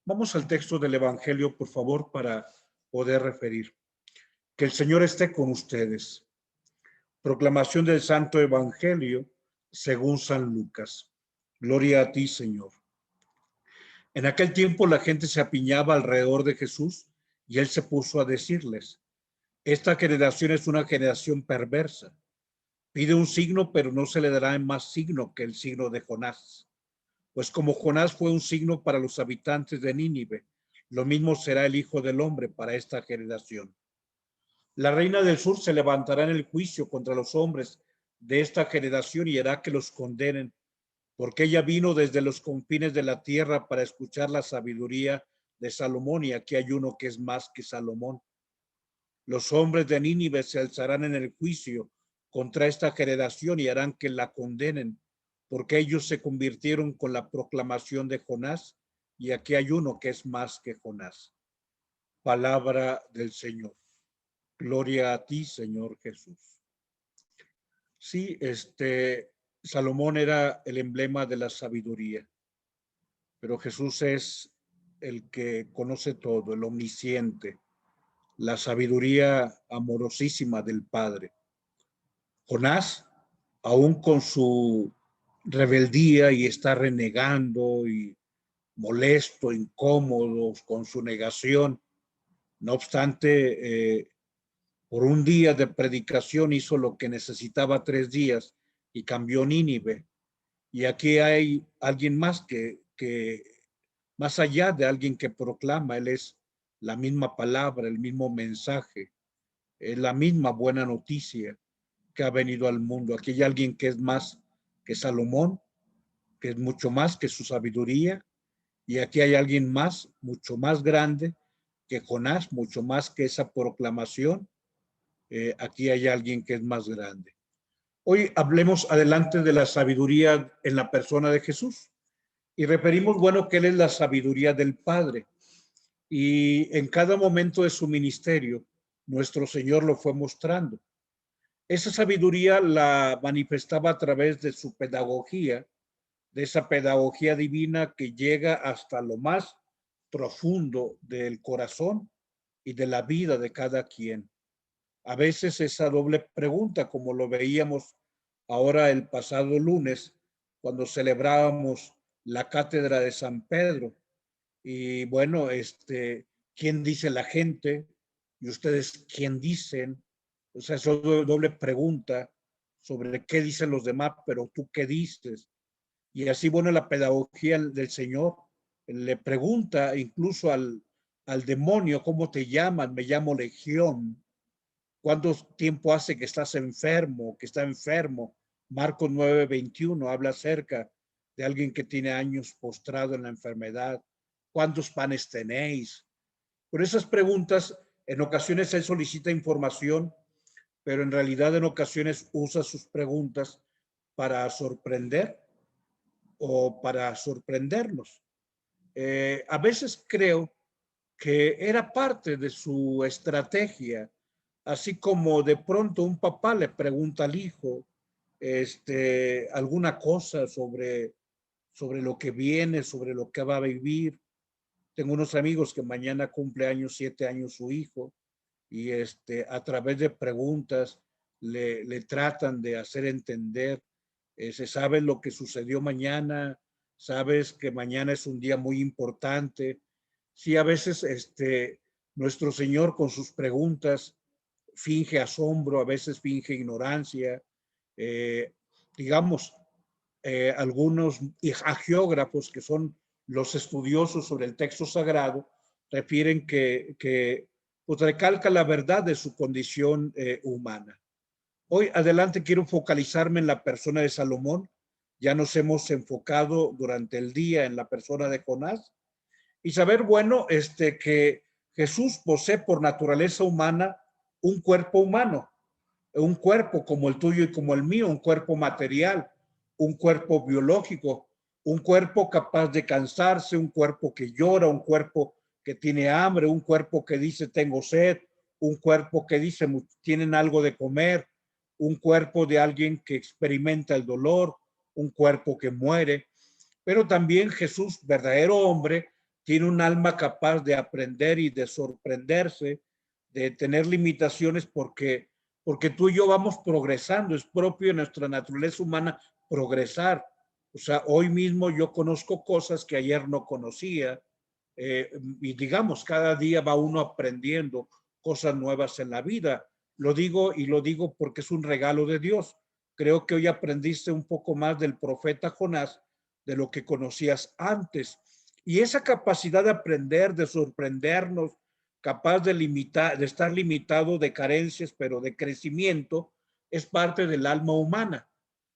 Vamos al texto del Evangelio, por favor, para poder referir. Que el Señor esté con ustedes. Proclamación del Santo Evangelio según San Lucas. Gloria a ti, Señor. En aquel tiempo la gente se apiñaba alrededor de Jesús y él se puso a decirles: esta generación es una generación perversa. Pide un signo, pero no se le dará más signo que el signo de Jonás. Pues como Jonás fue un signo para los habitantes de Nínive, lo mismo será el Hijo del Hombre para esta generación. La reina del sur se levantará en el juicio contra los hombres de esta generación y hará que los condenen, porque ella vino desde los confines de la tierra para escuchar la sabiduría de Salomón, y aquí hay uno que es más que Salomón. Los hombres de Nínive se alzarán en el juicio contra esta generación y harán que la condenen, porque ellos se convirtieron con la proclamación de Jonás, y aquí hay uno que es más que Jonás. Palabra del Señor. Gloria a ti, Señor Jesús. Sí, Salomón era el emblema de la sabiduría, pero Jesús es el que conoce todo, el omnisciente, la sabiduría amorosísima del Padre. Jonás, aún con su rebeldía y está renegando y molesto, incómodo con su negación, no obstante, por un día de predicación hizo lo que necesitaba 3 días y cambió Nínive. Y aquí hay alguien más que más allá de alguien que proclama, él es la misma palabra, el mismo mensaje, es la misma buena noticia que ha venido al mundo. Aquí hay alguien que es más que Salomón, que es mucho más que su sabiduría, y aquí hay alguien más, mucho más grande que Jonás, mucho más que esa proclamación. Aquí hay alguien que es más grande. Hoy hablemos adelante de la sabiduría en la persona de Jesús y referimos, bueno, que él es la sabiduría del Padre, y en cada momento de su ministerio nuestro Señor lo fue mostrando. Esa sabiduría la manifestaba a través de su pedagogía, de esa pedagogía divina que llega hasta lo más profundo del corazón y de la vida de cada quien. A veces esa doble pregunta, como lo veíamos ahora el pasado lunes, cuando celebrábamos la cátedra de San Pedro. Y bueno, ¿quién dice la gente? ¿Y ustedes quién dicen? O sea, es doble pregunta sobre qué dicen los demás, pero tú qué dices. Y así, bueno, la pedagogía del Señor le pregunta incluso al demonio: ¿cómo te llaman? Me llamo Legión. ¿Cuánto tiempo hace que estás enfermo, que está enfermo? Marcos 9:21 habla acerca de alguien que tiene años postrado en la enfermedad. ¿Cuántos panes tenéis? Por esas preguntas, en ocasiones él solicita información, pero en realidad en ocasiones usa sus preguntas para sorprender o para sorprendernos. A veces creo que era parte de su estrategia, así como de pronto un papá le pregunta al hijo alguna cosa sobre lo que viene, sobre lo que va a vivir. Tengo unos amigos que mañana cumple años, 7 años su hijo, y a través de preguntas le tratan de hacer entender, se sabe lo que sucedió mañana, sabes que mañana es un día muy importante. Sí, a veces nuestro Señor con sus preguntas finge asombro, a veces finge ignorancia. Eh, digamos, algunos hagiógrafos, que son los estudiosos sobre el texto sagrado, refieren que pues, recalca la verdad de su condición humana. Hoy adelante quiero focalizarme en la persona de Salomón. Ya nos hemos enfocado durante el día en la persona de Jonás, y saber, bueno, que Jesús posee por naturaleza humana un cuerpo humano, un cuerpo como el tuyo y como el mío, un cuerpo material, un cuerpo biológico, un cuerpo capaz de cansarse, un cuerpo que llora, un cuerpo que tiene hambre, un cuerpo que dice tengo sed, un cuerpo que dice tienen algo de comer, un cuerpo de alguien que experimenta el dolor, un cuerpo que muere. Pero también Jesús, verdadero hombre, tiene un alma capaz de aprender y de sorprenderse, de tener limitaciones porque tú y yo vamos progresando, es propio de nuestra naturaleza humana progresar. O sea, hoy mismo yo conozco cosas que ayer no conocía, y digamos, cada día va uno aprendiendo cosas nuevas en la vida. Lo digo y lo digo porque es un regalo de Dios. Creo que hoy aprendiste un poco más del profeta Jonás de lo que conocías antes. Y esa capacidad de aprender, de sorprendernos, capaz de limitar, de estar limitado de carencias, pero de crecimiento, es parte del alma humana.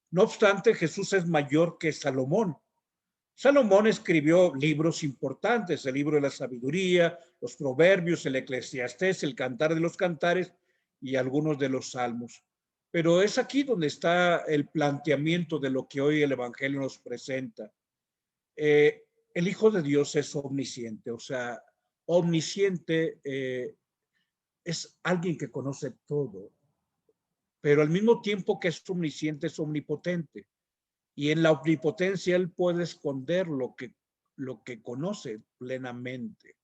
No obstante, Jesús es mayor que Salomón. Salomón escribió libros importantes, el libro de la sabiduría, los proverbios, el Eclesiastés, el Cantar de los Cantares y algunos de los salmos. Pero es aquí donde está el planteamiento de lo que hoy el Evangelio nos presenta. El Hijo de Dios es omnisciente, o sea, omnisciente es alguien que conoce todo, pero al mismo tiempo que es omnisciente, es omnipotente. Y en la omnipotencia él puede esconder lo que conoce plenamente.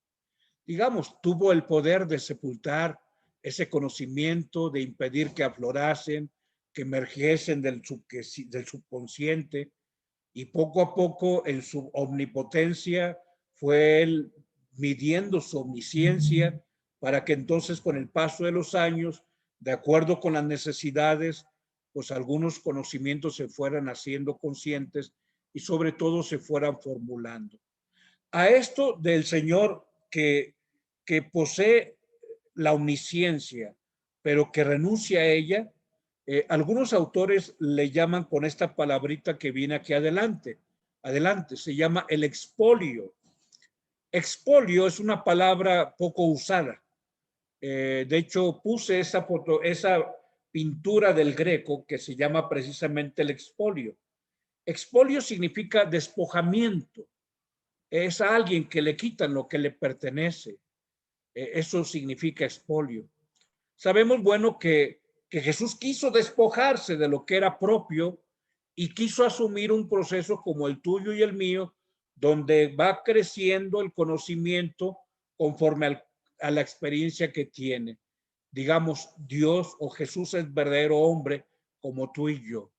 Digamos, tuvo el poder de sepultar ese conocimiento, de impedir que aflorasen, que emergiesen del subconsciente, y poco a poco en su omnipotencia fue él midiendo su omnisciencia para que entonces con el paso de los años, de acuerdo con las necesidades, pues algunos conocimientos se fueran haciendo conscientes y sobre todo se fueran formulando. A esto del Señor que posee la omnisciencia, pero que renuncia a ella, algunos autores le llaman con esta palabrita que viene aquí adelante, se llama el expolio. Expolio es una palabra poco usada. De hecho, puse esa pintura del Greco que se llama precisamente el expolio. Expolio significa despojamiento. Es a alguien que le quitan lo que le pertenece. Eso significa expolio. Sabemos, bueno, que Jesús quiso despojarse de lo que era propio y quiso asumir un proceso como el tuyo y el mío, donde va creciendo el conocimiento conforme a la experiencia que tiene. Digamos, Dios o Jesús es verdadero hombre como tú y yo.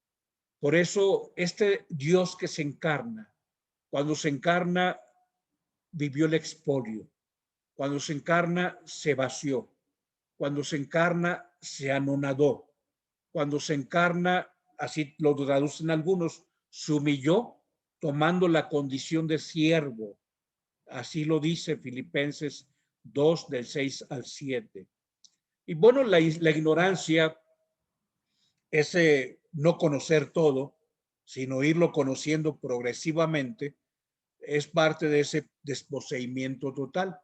Por eso, este Dios que se encarna, cuando se encarna, vivió el expolio. Cuando se encarna, se vació. Cuando se encarna, se anonadó. Cuando se encarna, así lo traducen algunos, se humilló tomando la condición de siervo. Así lo dice Filipenses 2 del 6 al 7. Y bueno, la ignorancia, ese no conocer todo, sino irlo conociendo progresivamente, es parte de ese desposeimiento total.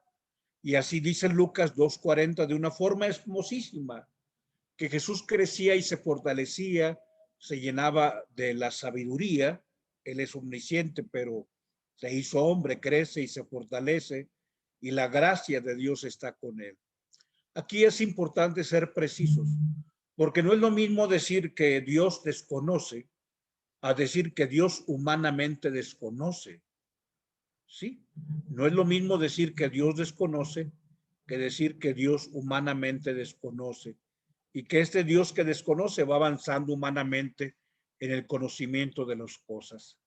Y así dice Lucas 2:40 de una forma hermosísima, que Jesús crecía y se fortalecía, se llenaba de la sabiduría. Él es omnisciente, pero se hizo hombre, crece y se fortalece, y la gracia de Dios está con él. Aquí es importante ser precisos, porque no es lo mismo decir que Dios desconoce a decir que Dios humanamente desconoce. ¿Sí? No es lo mismo decir que Dios desconoce que decir que Dios humanamente desconoce, y que este Dios que desconoce va avanzando humanamente en el conocimiento de las cosas.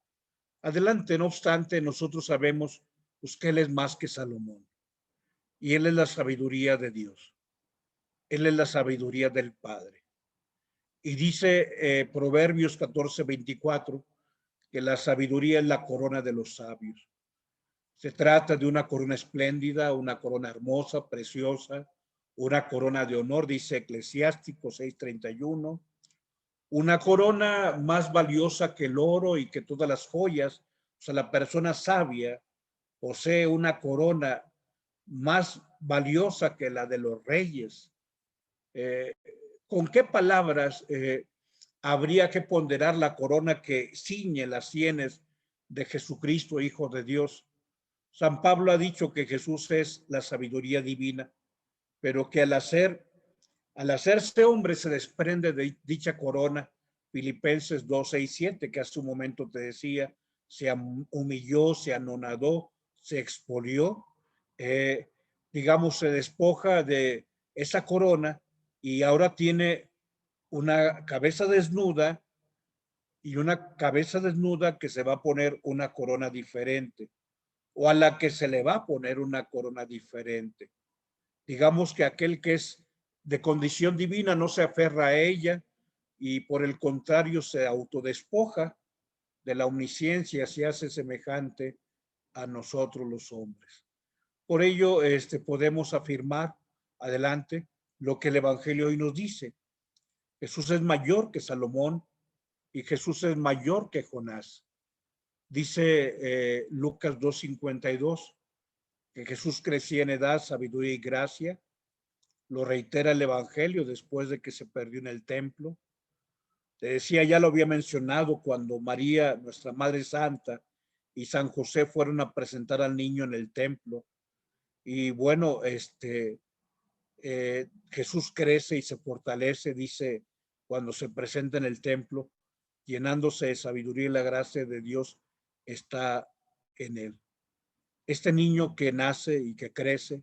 Adelante, no obstante, nosotros sabemos pues, que Él es más que Salomón, y Él es la sabiduría de Dios. Él es la sabiduría del Padre. Y dice Proverbios 14:24 que la sabiduría es la corona de los sabios. Se trata de una corona espléndida, una corona hermosa, preciosa, una corona de honor, dice Eclesiástico 6:31, una corona más valiosa que el oro y que todas las joyas. O sea, la persona sabia posee una corona más valiosa que la de los reyes. Eh, ¿Con qué palabras habría que ponderar la corona que ciñe las sienes de Jesucristo, Hijo de Dios? San Pablo ha dicho que Jesús es la sabiduría divina, pero que al hacerse hombre se desprende de dicha corona. Filipenses 2, 6, 7, que hace un momento te decía, se humilló, se anonadó, se expolió, digamos, se despoja de esa corona y ahora tiene una cabeza desnuda y una cabeza desnuda que se va a poner una corona diferente o a la que se le va a poner una corona diferente. Digamos que aquel que es de condición divina no se aferra a ella y por el contrario se autodespoja de la omnisciencia, se hace semejante a nosotros los hombres. Por ello, podemos afirmar adelante lo que el Evangelio hoy nos dice. Jesús es mayor que Salomón y Jesús es mayor que Jonás. Dice Lucas 2:52 que Jesús crecía en edad, sabiduría y gracia. Lo reitera el Evangelio después de que se perdió en el templo. Te decía, ya lo había mencionado cuando María, nuestra Madre Santa, y San José fueron a presentar al niño en el templo. Y bueno, Jesús crece y se fortalece, dice, cuando se presenta en el templo, llenándose de sabiduría y la gracia de Dios está en él. Este niño que nace y que crece,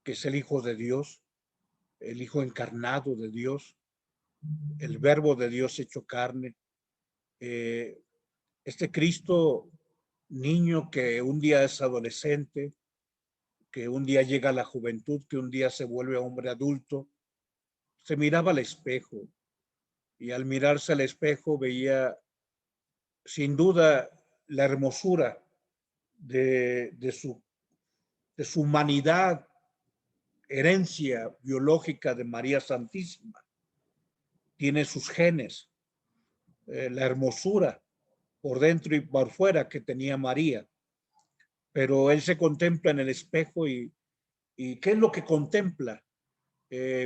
que es el Hijo de Dios, el Hijo encarnado de Dios, el Verbo de Dios hecho carne, este Cristo niño que un día es adolescente, que un día llega a la juventud, que un día se vuelve hombre adulto, se miraba al espejo y al mirarse al espejo veía sin duda la hermosura de su humanidad, herencia biológica de María Santísima. Tiene sus genes, la hermosura por dentro y por fuera que tenía María. Pero él se contempla en el espejo y ¿qué es lo que contempla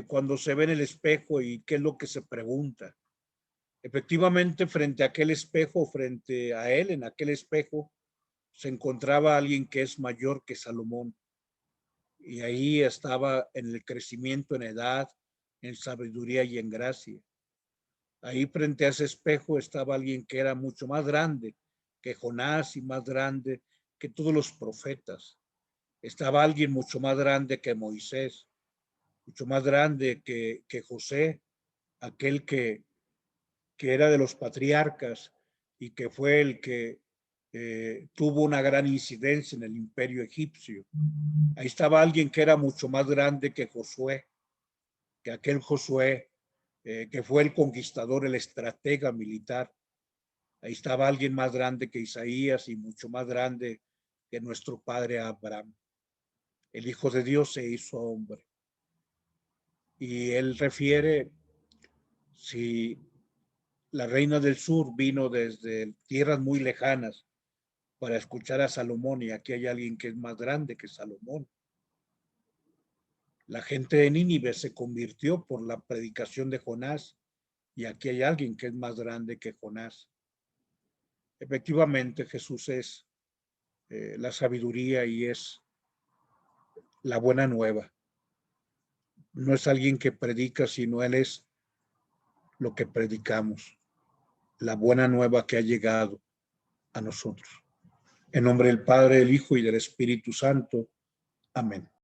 cuando se ve en el espejo y qué es lo que se pregunta? Efectivamente, frente a aquel espejo, frente a él, en aquel espejo, se encontraba alguien que es mayor que Salomón. Y ahí estaba en el crecimiento, en edad, en sabiduría y en gracia. Ahí frente a ese espejo estaba alguien que era mucho más grande que Jonás y más grande que todos los profetas. Estaba alguien mucho más grande que Moisés, mucho más grande que José, aquel que era de los patriarcas y que fue el que tuvo una gran incidencia en el imperio egipcio. Ahí estaba alguien que era mucho más grande que Josué, que aquel Josué que fue el conquistador, el estratega militar. Ahí estaba alguien más grande que Isaías y mucho más grande que nuestro padre Abraham. El Hijo de Dios se hizo hombre. Y él refiere, si la reina del sur vino desde tierras muy lejanas para escuchar a Salomón y aquí hay alguien que es más grande que Salomón. La gente de Nínive se convirtió por la predicación de Jonás y aquí hay alguien que es más grande que Jonás. Efectivamente, Jesús es la sabiduría y es la buena nueva. No es alguien que predica, sino Él es lo que predicamos, la buena nueva que ha llegado a nosotros. En nombre del Padre, del Hijo y del Espíritu Santo. Amén.